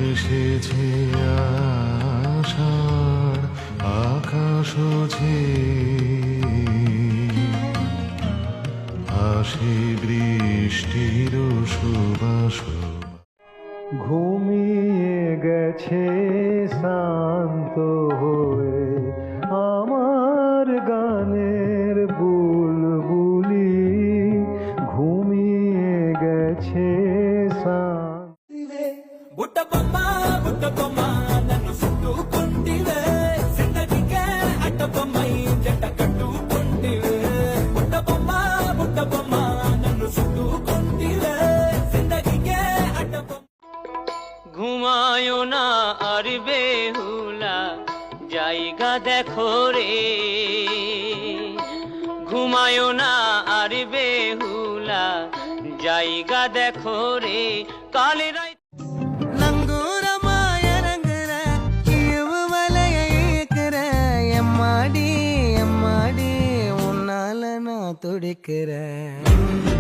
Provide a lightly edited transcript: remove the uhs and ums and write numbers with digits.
এসেছে আষাঢ় আকাশ ঝে আসে বৃষ্টির সুবাস ঘুমিয়ে গেছে শান্ত হয়ে আমার গানের বুলবুলি ঘুমিয়ে গেছে బుట్టబొమ్మ నన్ను చుట్టుకుంటివే జిందగీకే అడ్డబొమ్మై జంట కట్టుకుంటివే బుట్టబొమ్మ నన్ను చుట్టుకుంటివే జిందగీకే అడ్డబొమ్మ ঘুমায় না আর বেহুলা জায়গা দেখো রে ঘুমায় না আর বেহুলা জায়গা দেখো রে কালে রাই எம்மாடி எம்மாடி உன்னால நான் துடிக்கிறேன்